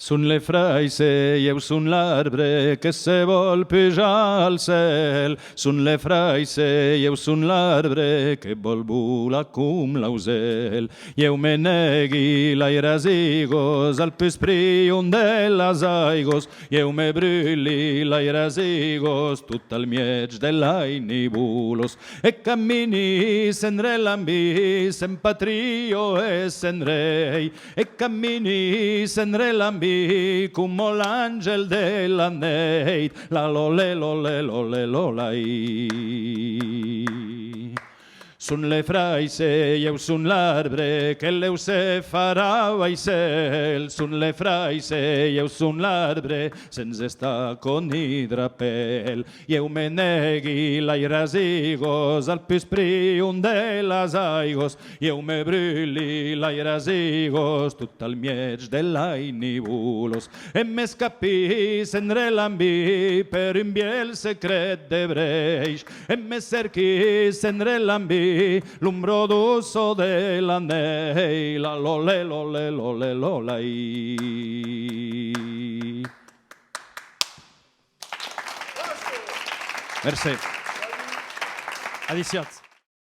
Són le fraiseu, són l'arbre que se vol pujar al cel. Són le fraiseu, són l'arbre que vol volar com l'ausel. Eu me negui l'airasigos al pesprion de les aigos. Eu me brulli l'airasigos tot al miig de l'ainibulos. E cammini senre l'ambi, sen patrio e sen rei. E cammini senre l'ambi come l'angel della neit, la lole lole lole lolai. Són le fraiseu, són l'arbre que l'eu se farà vaixell. Són le fraiseu, són l'arbre sense estar con hidrapel. I eu me negui l'airasigos al pesprion de les aigos. I eu me brulli l'airasigos tot al miig de l'ainibulos. E m'escapì senre l'ambi per un biel secret de breix. E me cerqui senre l'ambi l'ombro d'osso de la nei, la lole lole lole lolai. Merci. Adiciat.